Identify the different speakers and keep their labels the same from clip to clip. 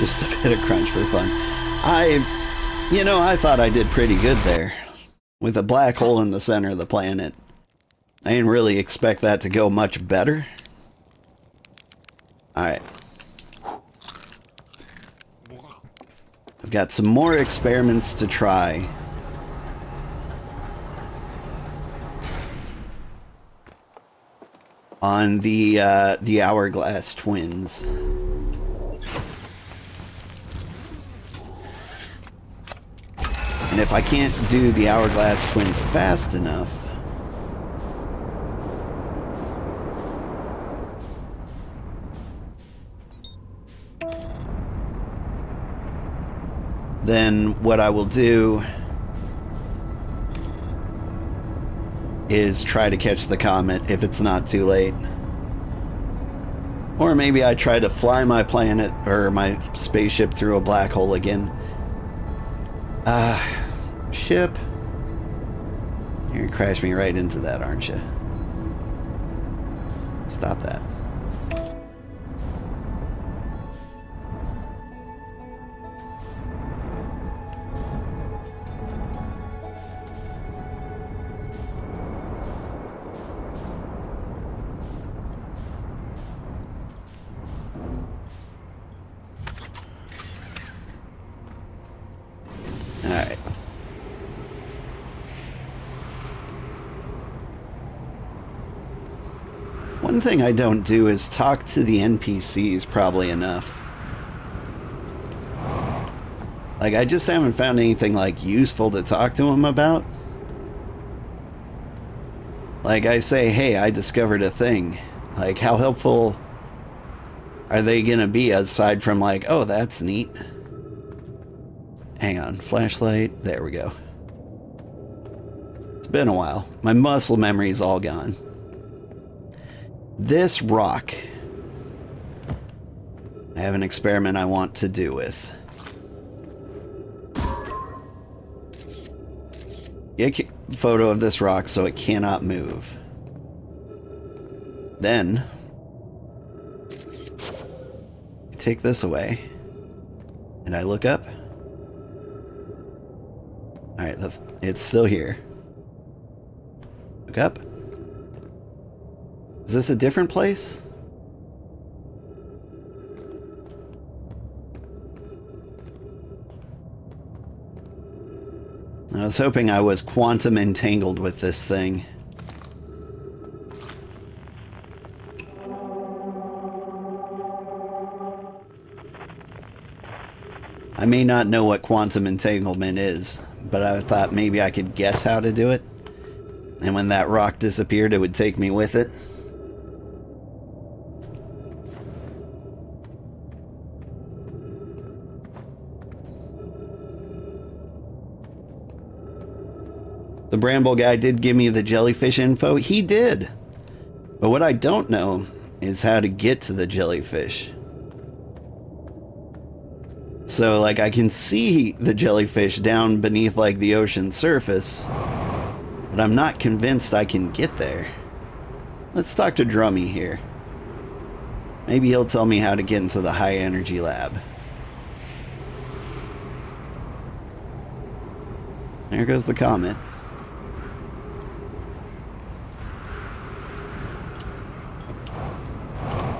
Speaker 1: Just a bit of crunch for fun. I thought I did pretty good there. With a black hole in the center of the planet. I didn't really expect that to go much better. Alright. I've got some more experiments to try. On the Hourglass Twins. And if I can't do the Hourglass Twins fast enough, then what I will do is try to catch the comet if it's not too late. Or maybe I try to fly my planet or my spaceship through a black hole again. Ship. You're gonna crash me right into that, aren't you? Stop that. Alright. One thing I don't do is talk to the NPCs probably enough. Like, I just haven't found anything, like, useful to talk to them about. Like, I say, hey, I discovered a thing. Like, how helpful are they gonna be aside from, like, oh, that's neat. Hang on, flashlight, there we go. It's been a while. My muscle memory's all gone. This rock, I have an experiment I want to do with. Get a photo of this rock so it cannot move. Then, I take this away, and I look up. Alright, it's still here. Look up. Is this a different place? I was hoping I was quantum entangled with this thing. I may not know what quantum entanglement is, but I thought maybe I could guess how to do it. And when that rock disappeared, it would take me with it. The Bramble guy did give me the jellyfish info. He did. But what I don't know is how to get to the jellyfish. So, like, I can see the jellyfish down beneath, like, the ocean surface, but I'm not convinced I can get there. Let's talk to Drummy here. Maybe he'll tell me how to get into the high energy lab. There goes the comet.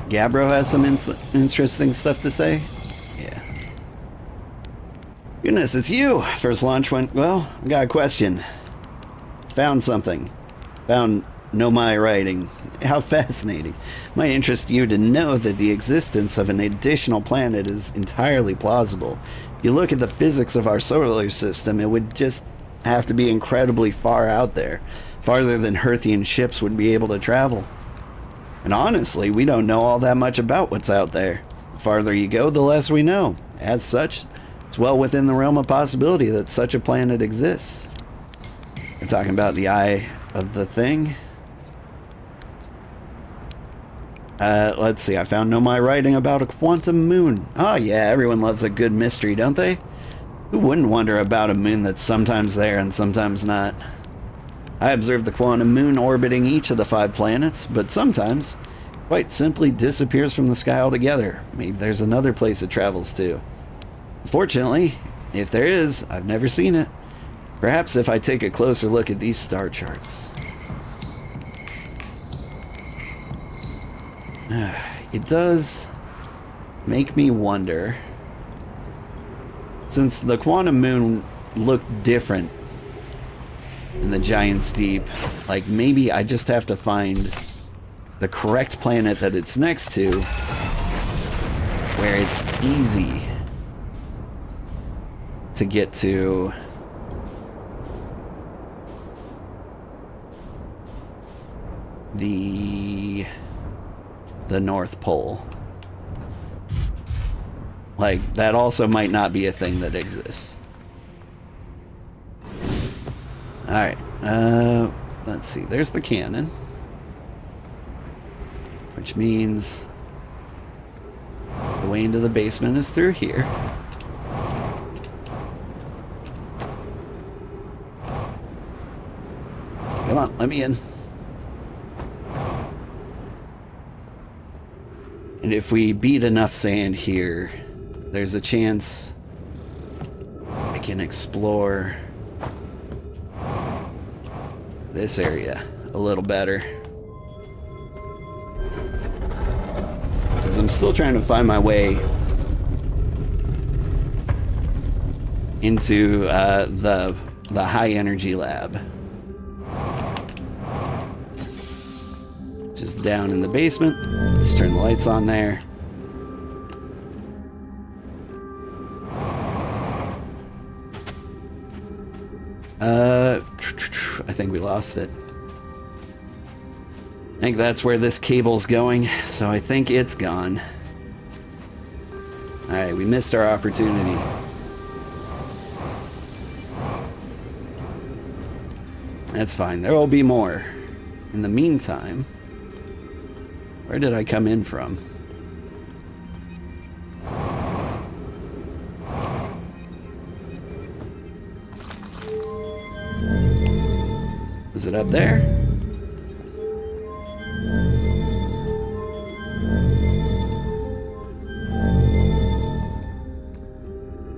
Speaker 1: Gabbro has some interesting stuff to say. Yeah. Goodness, it's you! First launch went well. I got a question. Found something. Found Nomai writing. How fascinating. Might interest you to know that the existence of an additional planet is entirely plausible. If you look at the physics of our solar system, it would just have to be incredibly far out there. Farther than Hearthian ships would be able to travel. And honestly, we don't know all that much about what's out there. The farther you go, the less we know. As such, it's well within the realm of possibility that such a planet exists. We're talking about the eye of the thing. Let's see, I found Nomai writing about a quantum moon. Oh yeah, everyone loves a good mystery, don't they? Who wouldn't wonder about a moon that's sometimes there and sometimes not? I observed the quantum moon orbiting each of the 5 planets, but sometimes quite simply disappears from the sky altogether. Maybe there's another place it travels to. Fortunately, if there is, I've never seen it. Perhaps if I take a closer look at these star charts. It does make me wonder, since the quantum moon looked different in the Giant's Deep, like maybe I just have to find the correct planet that it's next to where it's easy to get to the North Pole. Like, that also might not be a thing that exists. Alright, let's see. There's the cannon. Which means the way into the basement is through here. Come on, let me in. And if we beat enough sand here, there's a chance I can explore this area a little better. Because I'm still trying to find my way into the high energy lab. Just down in the basement. Let's turn the lights on there. I think we lost it. I think that's where this cable's going, so I think it's gone. Alright, we missed our opportunity. That's fine, there will be more. In the meantime, where did I come in from? Is it up there?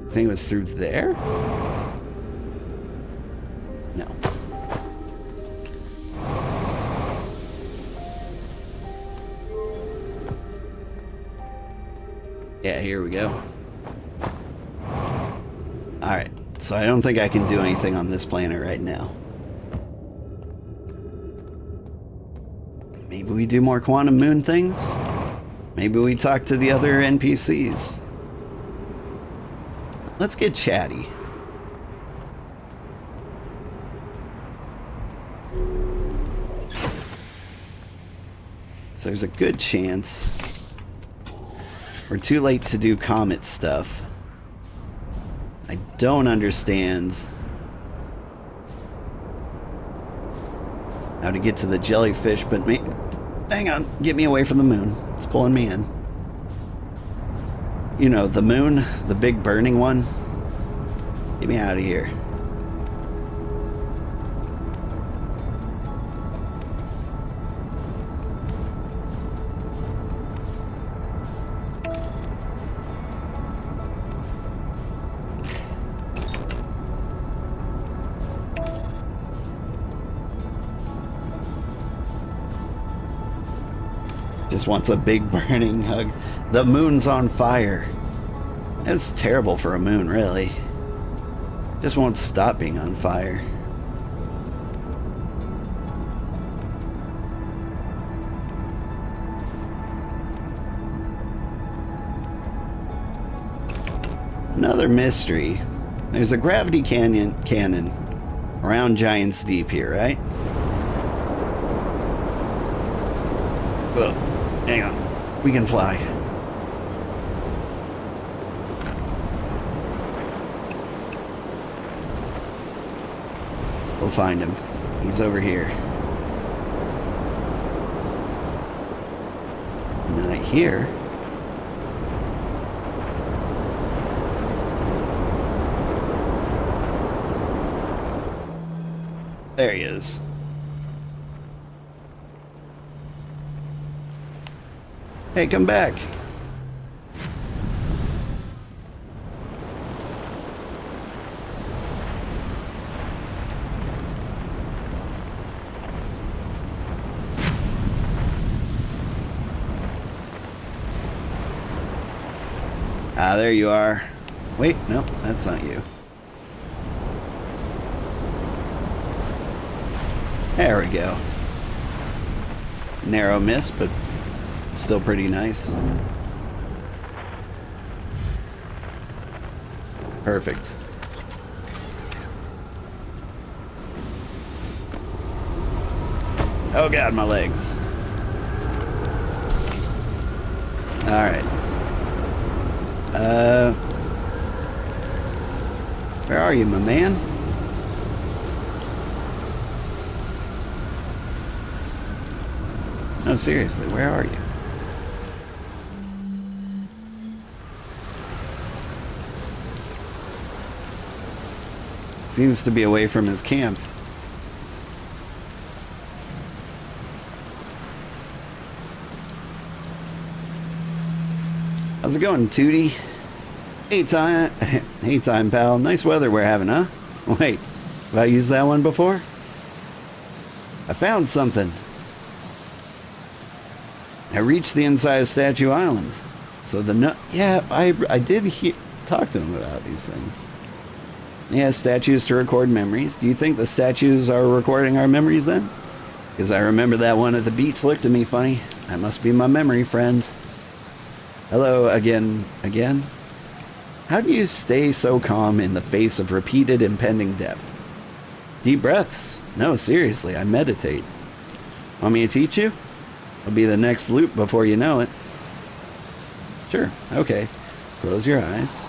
Speaker 1: I think it was through there? No. Yeah, here we go. Alright, so I don't think I can do anything on this planet right now. Maybe we do more quantum moon things? Maybe we talk to the other NPCs. Let's get chatty. So there's a good chance we're too late to do comet stuff. I don't understand how to get to the jellyfish, but hang on, get me away from the moon. It's pulling me in. You know, the moon, the big burning one. Get me out of here. Just wants a big burning hug. The moon's on fire. It's terrible for a moon, really. Just won't stop being on fire. Another mystery. There's a gravity cannon around Giant's Deep here, right? Whoa. Hang on. We can fly. We'll find him. He's over here. Not here. There he is. Hey, come back. Ah, there you are. Wait, nope, that's not you. There we go. Narrow miss, but still pretty nice. Perfect. Oh god, my legs. Alright. Where are you, my man? No, seriously, where are you? Seems to be away from his camp. How's it going, Tootie? Hey time, pal. Nice weather we're having, huh? Wait, have I used that one before? I found something. I reached the inside of Statue Island. So yeah, I did talk to him about these things. Yeah, statues to record memories. Do you think the statues are recording our memories then? Because I remember that one at the beach looked at me funny. That must be my memory friend. Hello again. How do you stay so calm in the face of repeated impending death? Deep breaths. No, seriously, I meditate. Want me to teach you? It'll be the next loop before you know it. Sure, okay. Close your eyes.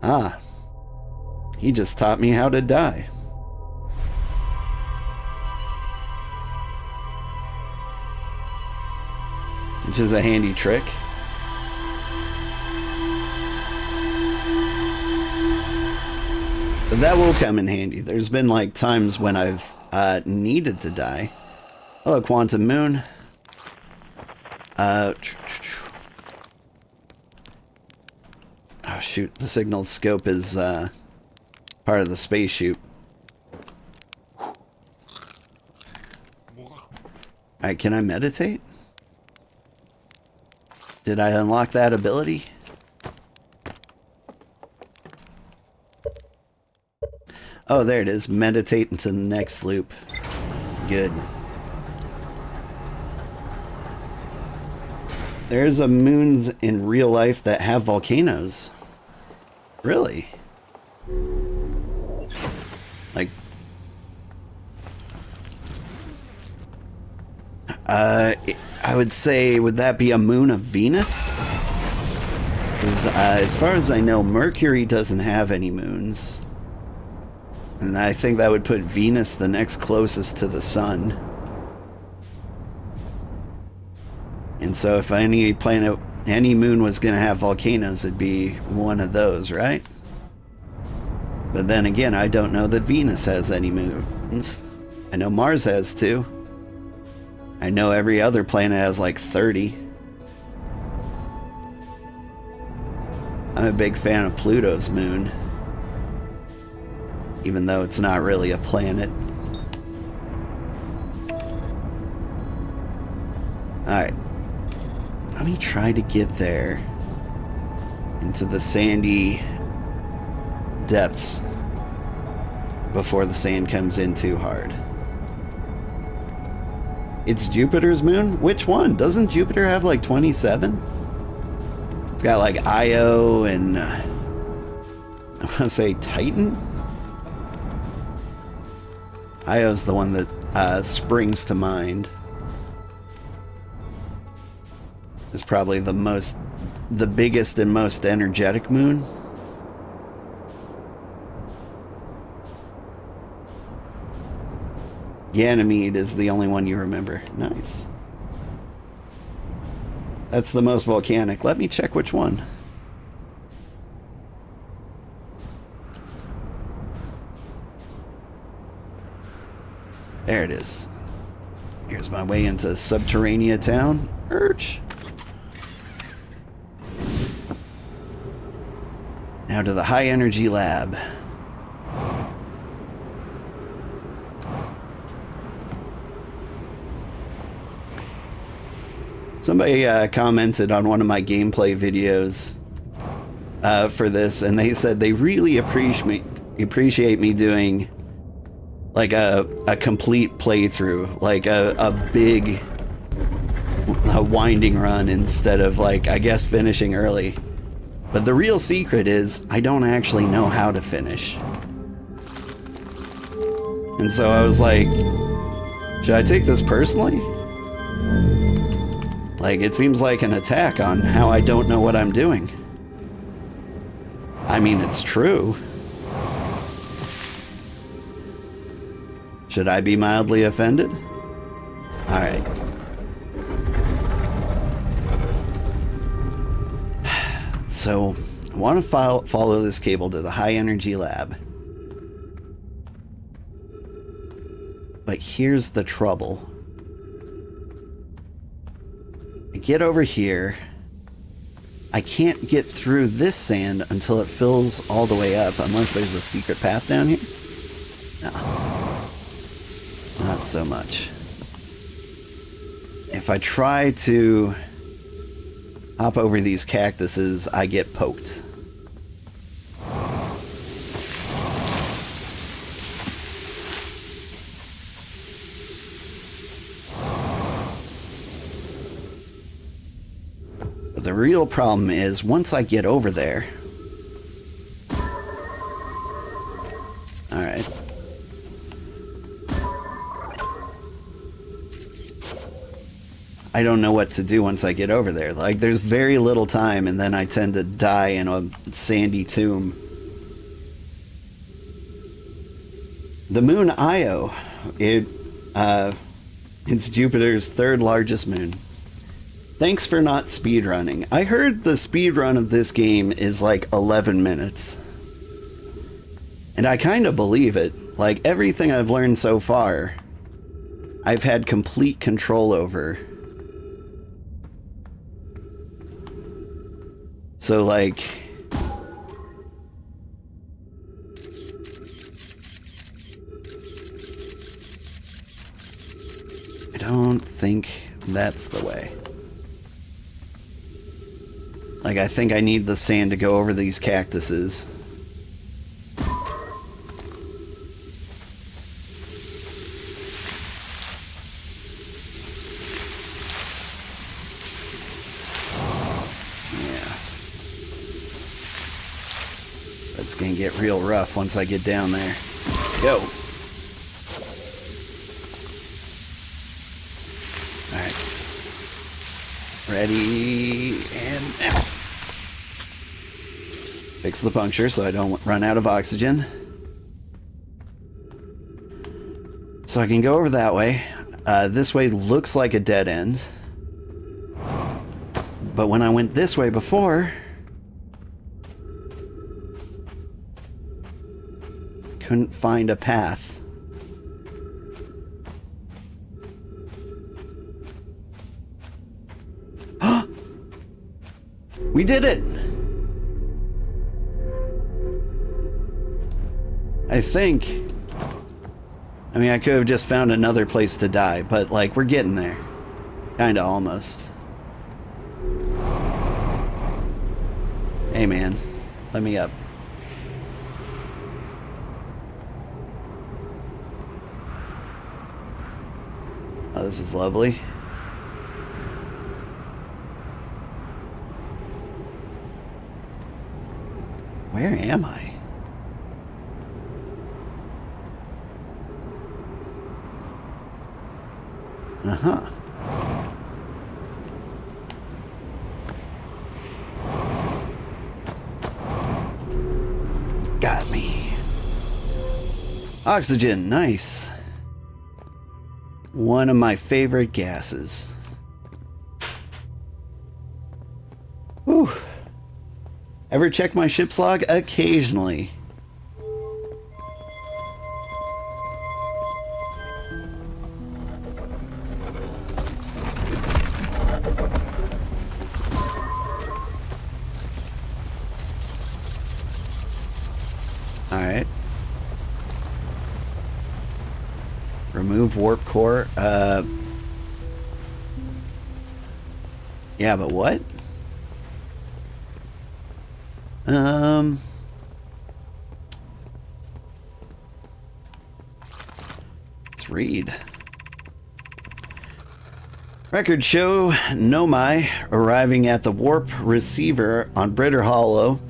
Speaker 1: Ah. He just taught me how to die. Which is a handy trick. But that will come in handy. There's been like times when I've needed to die. Hello, Quantum Moon. Oh shoot, the signal scope is part of the space chute. Alright, can I meditate? Did I unlock that ability? Oh, there it is. Meditate into the next loop. Good. There's moons in real life that have volcanoes. Really? Like... I would say, would that be a moon of Venus? As far as I know, Mercury doesn't have any moons. And I think that would put Venus the next closest to the sun. And so if any planet, any moon was going to have volcanoes, it'd be one of those, right? But then again, I don't know that Venus has any moons. I know Mars has 2. I know every other planet has like 30. I'm a big fan of Pluto's moon. Even though it's not really a planet. Alright. Let me try to get there. Into the sandy depths. Before the sand comes in too hard. It's Jupiter's moon? Which one? Doesn't Jupiter have like 27? It's got like Io and... I want to say Titan? Io's the one that springs to mind. It's probably the biggest and most energetic moon. Ganymede is the only one you remember. Nice. That's the most volcanic. Let me check which one. There it is. Here's my way into Subterranea Town. Urge. Now to the high energy lab. Somebody commented on one of my gameplay videos for this, and they said they really appreciate me doing like a complete playthrough, like a big winding run instead of, like, I guess finishing early. But the real secret is I don't actually know how to finish. And so I was like, should I take this personally? Like, it seems like an attack on how I don't know what I'm doing. I mean, it's true. Should I be mildly offended? Alright. So, I want to follow this cable to the high energy lab. But here's the trouble. I get over here. I can't get through this sand until it fills all the way up, unless there's a secret path down here. No. Not so much. If I try to hop over these cactuses, I get poked. But the real problem is, once I get over there... Alright. I don't know what to do once I get over there. Like, there's very little time, and then I tend to die in a sandy tomb. The moon Io, it's Jupiter's third largest moon. Thanks for not speedrunning. I heard the speedrun of this game is like 11 minutes. And I kind of believe it. Like, everything I've learned so far, I've had complete control over. So, like... I don't think that's the way. Like, I think I need the sand to go over these cactuses. It's gonna get real rough once I get down there. Go! Alright. Ready, and now. Fix the puncture so I don't run out of oxygen. So I can go over that way. This way looks like a dead end. But when I went this way before... couldn't find a path. We did it! I think. I mean, I could have just found another place to die, but, like, we're getting there. Kinda, almost. Hey, man. Let me up. Oh, this is lovely. Where am I? Uh-huh. Got me. Oxygen, nice. One of my favorite gases. Whew. Ever check my ship's log? Occasionally. remove warp core. Yeah, but what? Let's read. Records show Nomai arriving at the warp receiver on Britter Hollow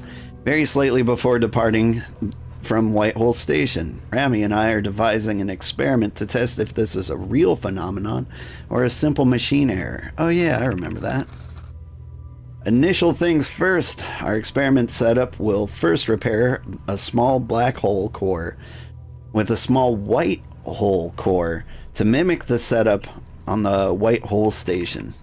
Speaker 1: very slightly before departing from Whitehole Station. Rami and I are devising an experiment to test if this is a real phenomenon or a simple machine error. Oh yeah, I remember that. Initial things first. Our experiment setup will first repair a small black hole core with a small white hole core to mimic the setup on the Whitehole Station.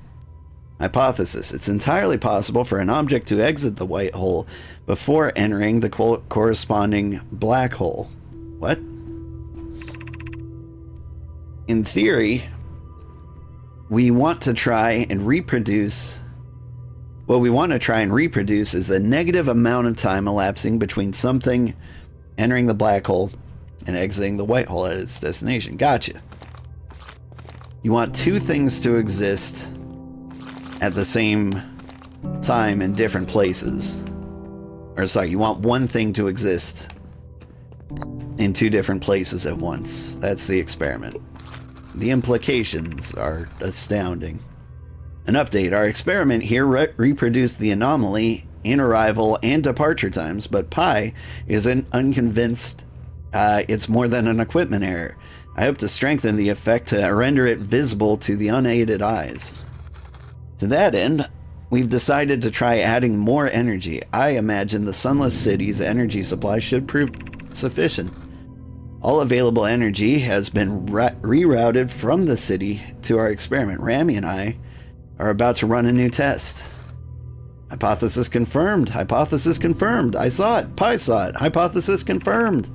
Speaker 1: Hypothesis. It's entirely possible for an object to exit the white hole before entering the corresponding black hole. What? In theory, we want to try and reproduce... What we want to try and reproduce is the negative amount of time elapsing between something entering the black hole and exiting the white hole at its destination. Gotcha. You want two things to exist at the same time in different places. Or sorry, you want one thing to exist in two different places at once. That's the experiment. The implications are astounding. An update. Our experiment here reproduced the anomaly in arrival and departure times, but Pi is unconvinced it's more than an equipment error. I hope to strengthen the effect to render it visible to the unaided eyes. To that end, we've decided to try adding more energy. I imagine the Sunless City's energy supply should prove sufficient. All available energy has been rerouted from the city to our experiment. Rami and I are about to run a new test. Hypothesis confirmed. Hypothesis confirmed. I saw it. Pi saw it. Hypothesis confirmed.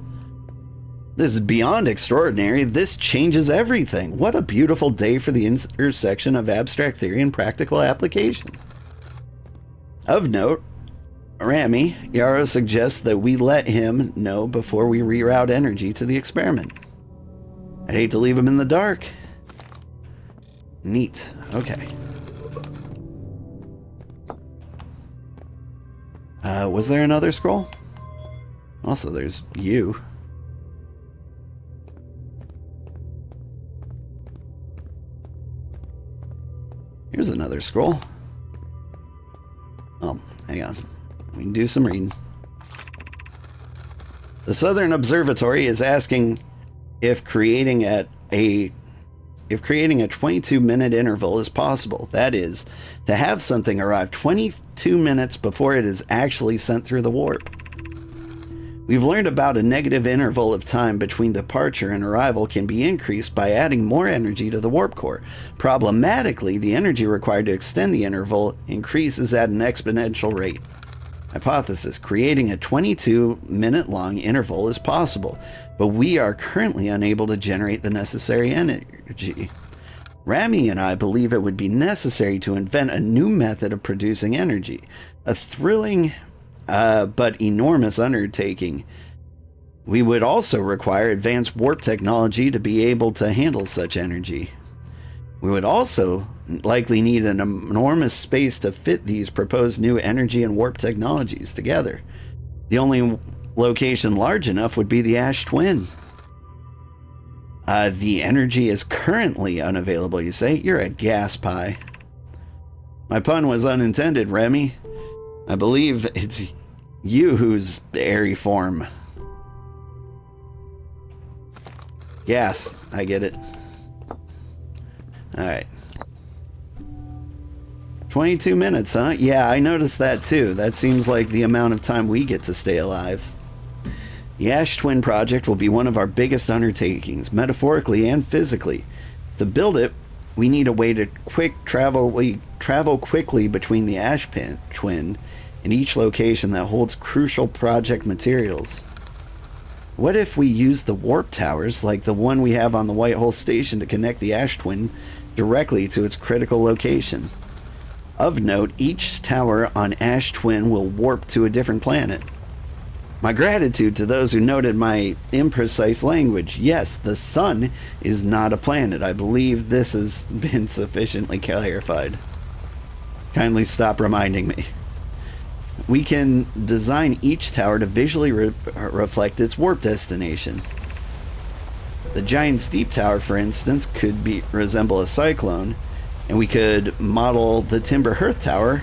Speaker 1: This is beyond extraordinary. This changes everything. What a beautiful day for the intersection of abstract theory and practical application. Of note, Rami, Yarrow suggests that we let him know before we reroute energy to the experiment. I'd hate to leave him in the dark. Neat. Okay. Was there another scroll? Also, there's you. Here's another scroll. Oh, hang on. We can do some reading. The Southern Observatory is asking if creating a 22-minute interval is possible. That is, to have something arrive 22 minutes before it is actually sent through the warp. We've learned about a negative interval of time between departure and arrival can be increased by adding more energy to the warp core. Problematically, the energy required to extend the interval increases at an exponential rate. Hypothesis. Creating a 22-minute-long interval is possible, but we are currently unable to generate the necessary energy. Rami and I believe it would be necessary to invent a new method of producing energy. A thrilling but enormous undertaking. We would also require advanced warp technology to be able to handle such energy. We would also likely need an enormous space to fit these proposed new energy and warp technologies together. The only location large enough would be the Ash Twin. The energy is currently unavailable, you say? You're a gas pie. My pun was unintended, Remy. I believe it's you who's the airy form. Gas, I get it. Alright. 22 minutes, huh? Yeah, I noticed that too. That seems like the amount of time we get to stay alive. The Ash Twin project will be one of our biggest undertakings, metaphorically and physically. To build it, we need a way to travel quickly between the Ash Twin and each location that holds crucial project materials. What if we use the warp towers like the one we have on the Whitehole Station to connect the Ash Twin directly to its critical location? Of note, each tower on Ash Twin will warp to a different planet. My gratitude to those who noted my imprecise language. Yes, the sun is not a planet. I believe this has been sufficiently clarified. Kindly stop reminding me. We can design each tower to visually reflect its warp destination. The giant steep tower, for instance, could resemble a cyclone, and we could model the Timber Hearth Tower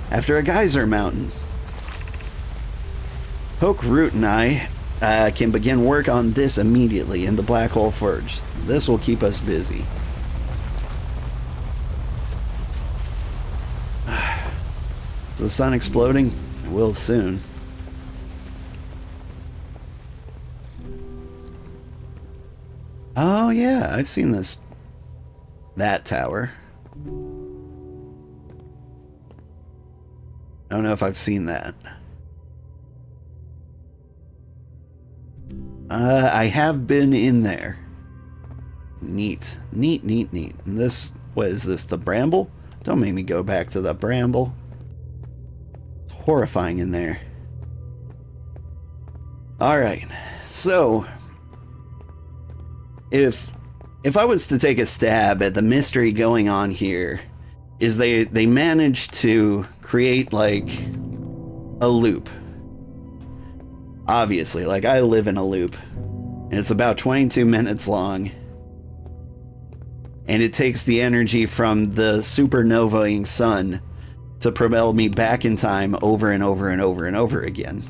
Speaker 1: after a geyser mountain. Poke Root and I can begin work on this immediately in the Black Hole Forge. This will keep us busy. Is the sun exploding? It will soon. Oh yeah, I've seen that tower. I don't know if I've seen that. I have been in there. Neat. Neat, neat, neat. And this, what is this, the bramble? Don't make me go back to the bramble. It's horrifying in there. Alright, so if I was to take a stab at the mystery going on here, is they managed to create like a loop. Obviously, like I live in a loop, and it's about 22 minutes long, and it takes the energy from the supernovaing sun to propel me back in time over and over and over and over again.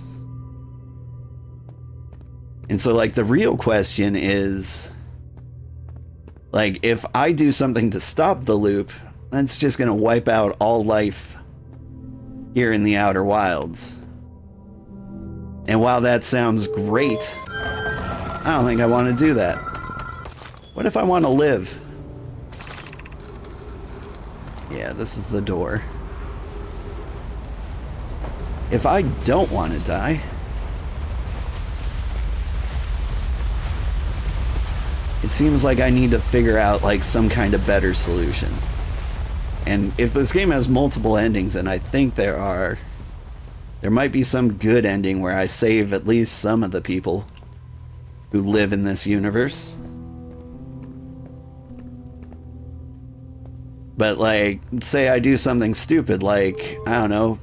Speaker 1: And so like the real question is, like, if I do something to stop the loop, that's just gonna wipe out all life here in the Outer Wilds. And while that sounds great, I don't think I want to do that. What if I want to live? Yeah, this is the door. If I don't want to die, it seems like I need to figure out like some kind of better solution. And if this game has multiple endings, and I think there might be some good ending where I save at least some of the people who live in this universe. But like, say I do something stupid like, I don't know,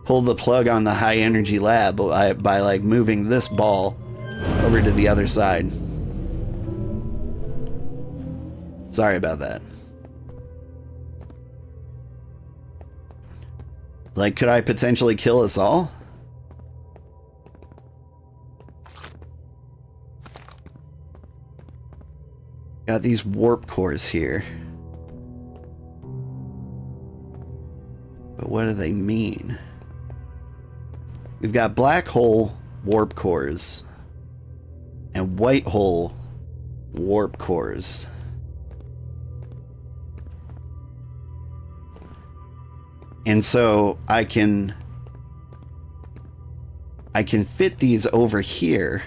Speaker 1: pull the plug on the high energy lab by like moving this ball over to the other side. Sorry about that. Like, could I potentially kill us all? Got these warp cores here. But what do they mean? We've got black hole warp cores and white hole warp cores. And so I can fit these over here,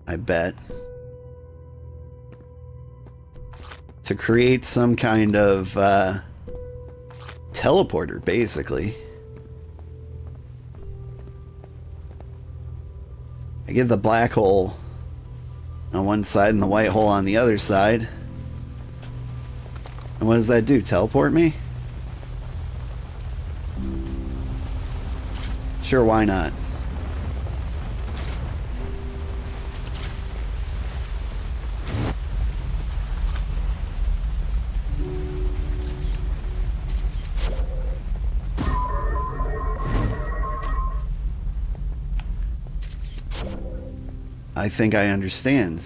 Speaker 1: I bet, to create some kind of teleporter, basically. I get the black hole on one side and the white hole on the other side. And what does that do? Teleport me? Sure, why not? I think I understand.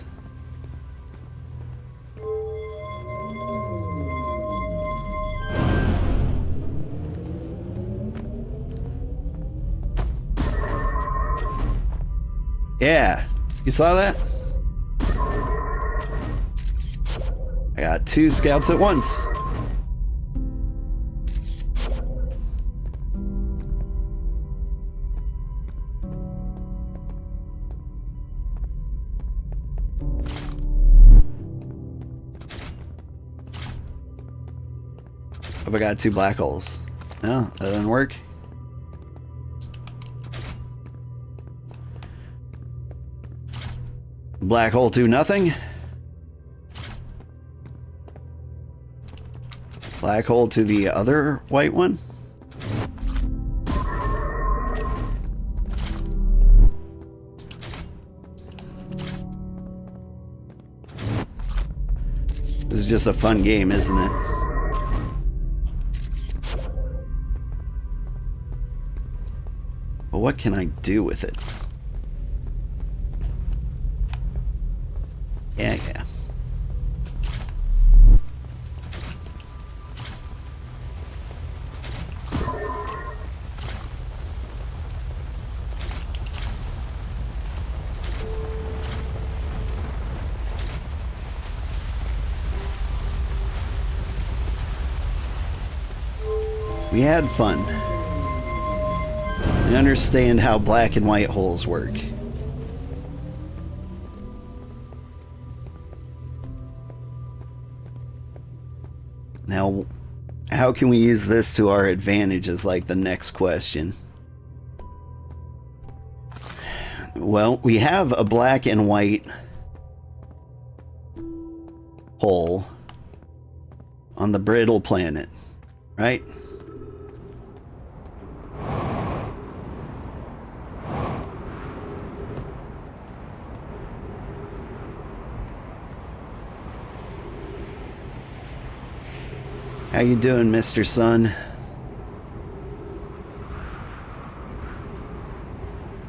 Speaker 1: Yeah, you saw that? I got 2 scouts at once. Have I got 2 black holes? No, that doesn't work. Black hole to nothing. Black hole to the other white one. This is just a fun game, isn't it? But what can I do with it? Yeah. We had fun. I understand how black and white holes work. Now, how can we use this to our advantage is like the next question. Well, we have a black and white hole on the brittle planet, right? How you doing, Mr. Sun?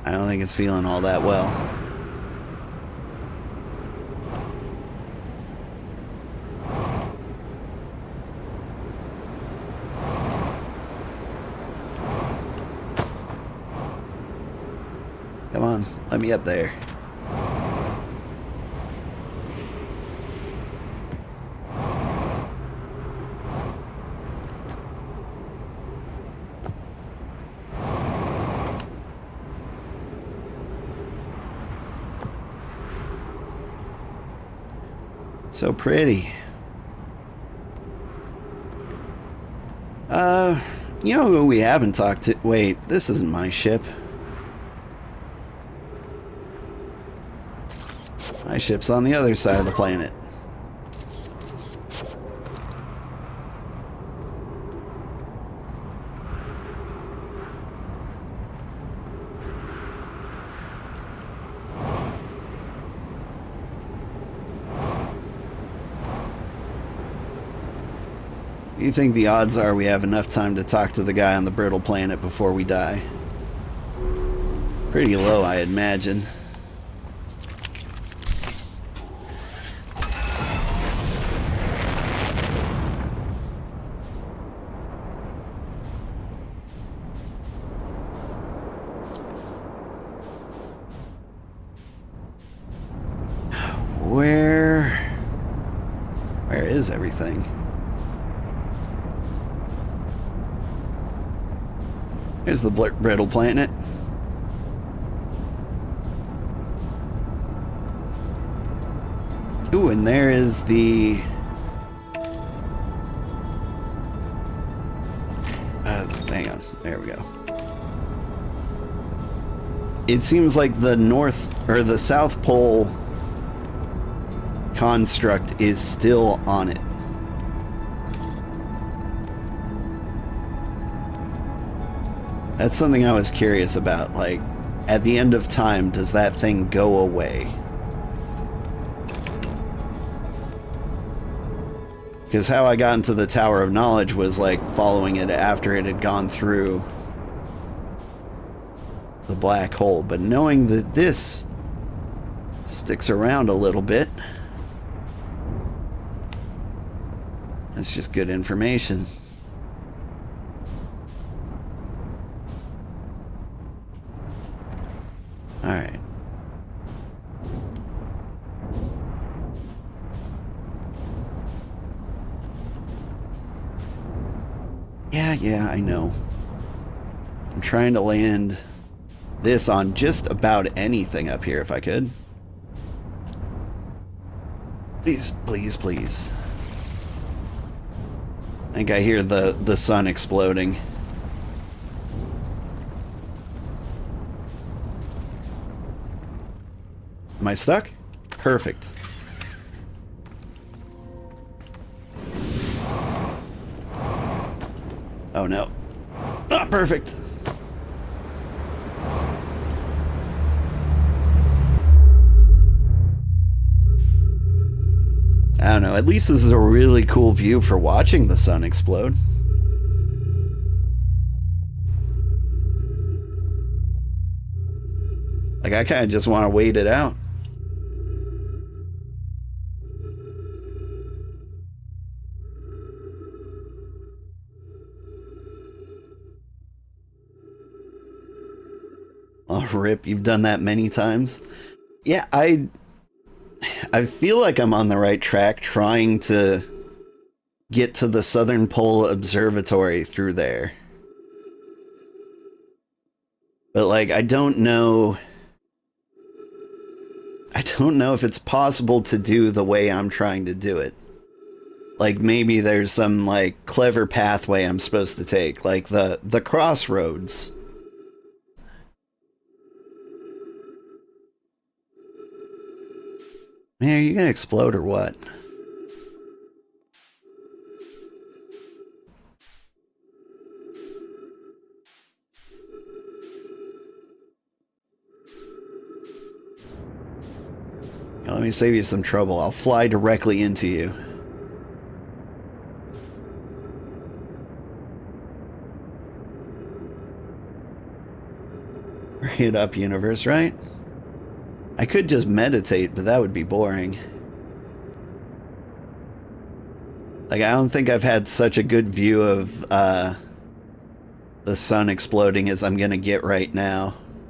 Speaker 1: I don't think it's feeling all that well. Come on, let me up there. So pretty. You know who we haven't talked to? Wait, this isn't my ship. My ship's on the other side of the planet. You think the odds are we have enough time to talk to the guy on the brittle planet before we die? Pretty low, I imagine. Where is everything? Here's the brittle planet. Ooh, and there is the... hang on. There we go. It seems like the north, or the South Pole construct is still on it. That's something I was curious about. Like, at the end of time, does that thing go away? Because how I got into the Tower of Knowledge was like following it after it had gone through the black hole. But knowing that this sticks around a little bit, that's just good information. Alright. Yeah, I know. I'm trying to land this on just about anything up here if I could. Please, please, please. I think I hear the sun exploding. Am I stuck? Perfect. Oh no. Not perfect. I don't know. At least this is a really cool view for watching the sun explode. Like, I kind of just want to wait it out. Oh, rip, you've done that many times. Yeah, I feel like I'm on the right track trying to get to the Southern Pole Observatory through there. But like, I don't know if it's possible to do the way I'm trying to do it. Like, maybe there's some like clever pathway I'm supposed to take, like the crossroads. Man, are you gonna explode or what? Now, let me save you some trouble. I'll fly directly into you. Hurry it up, universe, right? I could just meditate, but that would be boring. Like, I don't think I've had such a good view of the sun exploding as I'm gonna get right now.